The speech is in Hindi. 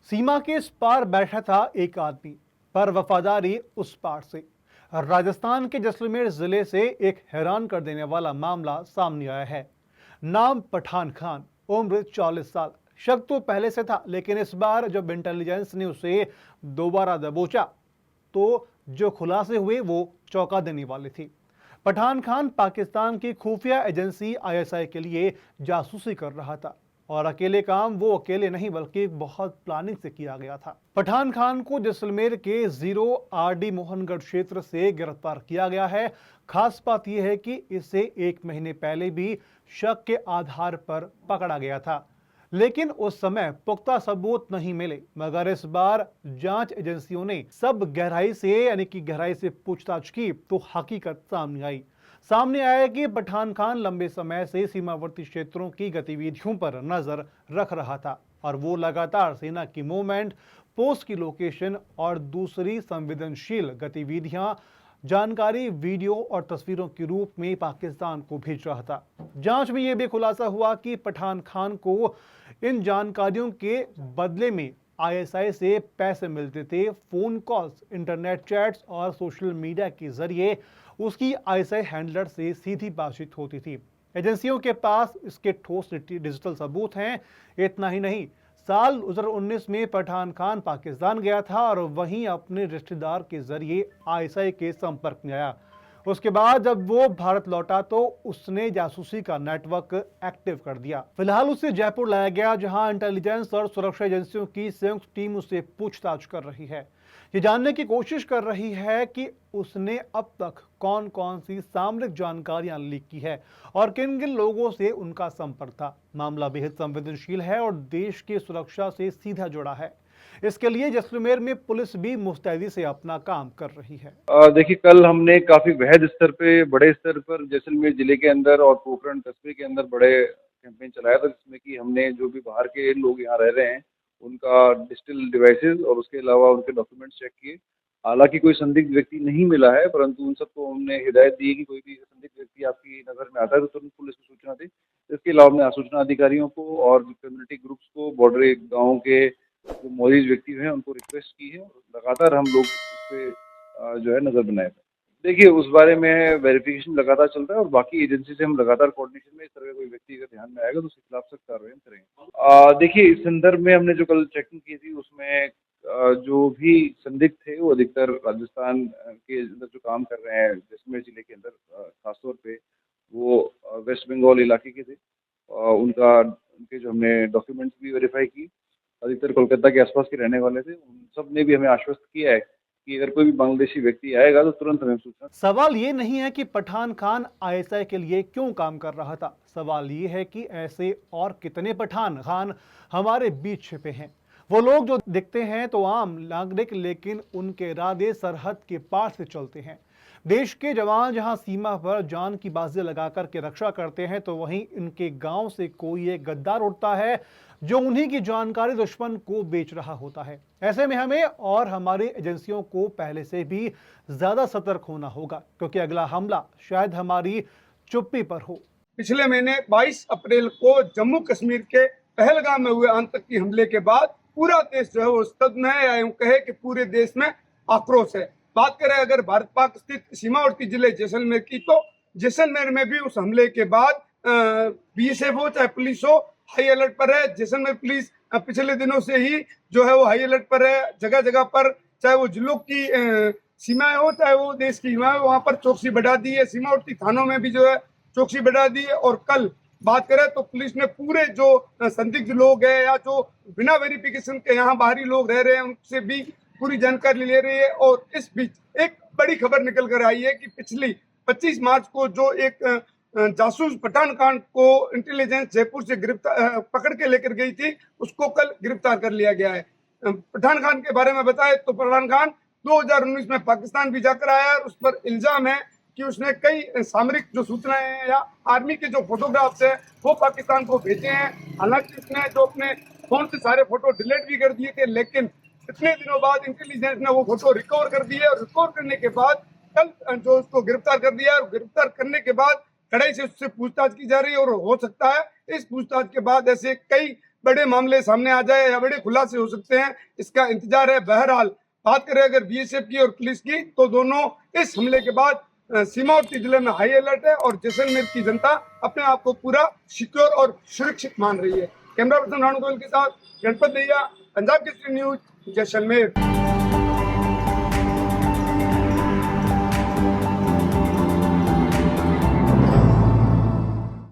सीमा के इस पार बैठा था एक आदमी, पर वफादारी उस पार से। राजस्थान के जैसलमेर जिले से एक हैरान कर देने वाला मामला सामने आया है। नाम पठान खान, उम्र 40 साल। शक तो पहले से था, लेकिन इस बार जब इंटेलिजेंस ने उसे दोबारा दबोचा तो जो खुलासे हुए वो चौंका देने वाले थे। पठान खान पाकिस्तान की खुफिया एजेंसी आईएसआई के लिए जासूसी कर रहा था, और अकेले काम वो अकेले नहीं बल्कि बहुत प्लानिंग से किया गया था। पठान खान को जैसलमेर के 0 RD मोहनगढ़ क्षेत्र से गिरफ्तार किया गया है। खास बात यह है कि इसे 1 महीने पहले भी शक के आधार पर पकड़ा गया था, लेकिन उस समय पुख्ता सबूत नहीं मिले। मगर इस बार जांच एजेंसियों ने सब गहराई से पूछताछ की तो हकीकत सामने आया कि पठान खान लंबे समय से सीमावर्ती क्षेत्रों की गतिविधियों पर नजर रख रहा था, और वो लगातार सेना की मूवमेंट, पोस्ट की लोकेशन और दूसरी संवेदनशील गतिविधियां जानकारी वीडियो और तस्वीरों के रूप में पाकिस्तान को भेज रहा था। जांच में यह भी खुलासा हुआ कि पठान खान को इन जानकारियों के बदले में आईएसआई से पैसे मिलते थे। फोन कॉल्स, इंटरनेट चैट्स और सोशल मीडिया के जरिए उसकी आईएसआई हैंडलर से सीधी बातचीत होती थी। एजेंसियों के पास इसके ठोस डिजिटल सबूत हैं। इतना ही नहीं, साल 2019 में पठान खान पाकिस्तान गया था और वहीं अपने रिश्तेदार के जरिए आईएसआई के संपर्क में आया। उसके बाद जब वो भारत लौटा तो उसने जासूसी का नेटवर्क एक्टिव कर दिया। फिलहाल उसे जयपुर लाया गया, जहां इंटेलिजेंस और सुरक्षा एजेंसियों की संयुक्त टीम उससे पूछताछ कर रही है। ये जानने की कोशिश कर रही है कि उसने अब तक कौन कौन सी सामरिक जानकारियां लीक की है और किन किन लोगों से उनका संपर्क था। मामला बेहद संवेदनशील है और देश की सुरक्षा से सीधा जुड़ा है। इसके लिए जैसलमेर में पुलिस भी मुस्तैदी से अपना काम कर रही है। देखिए, कल हमने काफी वृहद स्तर पे, बड़े स्तर पर जैसलमेर जिले के अंदर और पोखरण कस्बे के अंदर बड़े कैंपेन चलाया था, जिसमें कि हमने जो भी बाहर के लोग यहाँ रह रहे हैं उनका डिजिटल डिवाइसेस और उसके अलावा उनके डॉक्यूमेंट्स चेक किए। हालांकि कोई संदिग्ध व्यक्ति नहीं मिला है, परंतु उन सबको हमने हिदायत दी है कि कोई भी संदिग्ध व्यक्ति आपकी नजर में आता है तो तुरंत पुलिस को सूचना दे। इसके अलावा हमने सूचना अधिकारियों को और कम्युनिटी ग्रुप्स को, बॉर्डर गाँव के जो मौजूद व्यक्ति हैं उनको रिक्वेस्ट की है। लगातार हम लोग इस पे जो है नजर बनाए थे। देखिए, उस बारे में वेरिफिकेशन लगातार चल रहा है और बाकी एजेंसी से हम लगातार कोऑर्डिनेशन में, इस तरह का कोई व्यक्ति अगर ध्यान में आएगा तो उसके खिलाफ सख्त कार्रवाई हम करेंगे। देखिए, इस संदर्भ में हमने जो कल चेकिंग की थी उसमें जो भी संदिग्ध थे वो अधिकतर राजस्थान के अंदर जो काम कर रहे हैं, जैसलमेर जिले के अंदर खासतौर पे वो वेस्ट बंगाल इलाके के थे। उनके जो हमने डॉक्यूमेंट्स भी वेरीफाई की, अधिकतर कोलकाता के आसपास के रहने वाले थे। उन सब ने भी हमें आश्वस्त किया है कि अगर कोई भी बांग्लादेशी व्यक्ति आएगा तो तुरंत हमें सूचना। सवाल ये नहीं है कि पठान खान आईएसआई के लिए क्यों काम कर रहा था। सवाल ये है कि ऐसे और कितने पठान खान हमारे बीच छिपे हैं। वो लोग जो दिखते हैं तो आम नागरिक, लेकिन उनके इरादे सरहद के पार से चलते हैं। देश के जवान जहां सीमा पर जान की बाजी लगाकर के रक्षा करते हैं, तो वहीं इनके गांव से कोई एक गद्दार उठता है जो उन्हीं की जानकारी दुश्मन को बेच रहा होता है। ऐसे में हमें और हमारी एजेंसियों को पहले से भी ज्यादा सतर्क होना होगा, क्योंकि अगला हमला शायद हमारी चुप्पी पर हो। पिछले महीने 22 अप्रैल को जम्मू कश्मीर के पहलगाम में हुए आतंकी हमले के बाद पूरा देश जो है वो स्तब्ध है, या यूं कहे कि पूरे देश में आक्रोश है। बात करें अगर भारत पाक स्थित सीमावर्ती जिले जैसलमेर की, तो जैसलमेर में भी उस हमले के बाद बीएसएफ हो चाहे पुलिस हो, हाई अलर्ट पर है। जैसलमेर पुलिस पिछले दिनों से ही जो है वो हाई अलर्ट पर है। जगह जगह पर, चाहे वो जिलों की सीमाएं हो चाहे वो देश की सीमाएं, वहां पर चौकसी बढ़ा दी है। सीमावर्ती थानों में भी जो है चौकसी बढ़ा दी है। और कल बात करें तो पुलिस ने पूरे जो संदिग्ध लोग हैं या जो बिना वेरिफिकेशन के यहाँ बाहरी लोग रह रहे हैं उनसे भी पूरी जानकारी ले रही है। और इस बीच एक बड़ी खबर निकल कर आई है कि पिछली 25 मार्च को जो एक जासूस पठान खान को इंटेलिजेंस जयपुर से गिरफ्तार पकड़ के लेकर गई थी, उसको कल गिरफ्तार कर लिया गया है। पठान खान के बारे में बताए तो पठान खान 2019 में पाकिस्तान भी जाकर आया है। उस पर इल्जाम है कि उसने कई सामरिक जो सूचनाएं हैं या आर्मी के जो फोटोग्राफ्स हैं वो पाकिस्तान को भेजे हैं। हालांकि उसने जो अपने फोन से सारे फोटो डिलीट भी कर दिए थे, लेकिन इतने दिनों बाद इंटेलिजेंस ने वो फोटो रिकवर कर दिए और रिकवर करने के बाद कल जो उसको गिरफ्तार कर दिया। और गिरफ्तार करने के बाद कड़ाई से उससे पूछताछ की जा रही है और हो सकता है इस पूछताछ के बाद ऐसे कई बड़े मामले सामने आ जाए या बड़े खुलासे हो सकते हैं, इसका इंतजार है। बहरहाल बात करें अगर बीएसएफ की और पुलिस की, तो दोनों इस हमले के बाद सीमावर्ती जिले में हाई अलर्ट है और जैसलमेर की जनता अपने आप को पूरा सिक्योर और सुरक्षित मान रही है। कैमरा पर्सन राणू गोयल के साथ गणपत दैया, पंजाब केसरी न्यूज, जैसलमेर।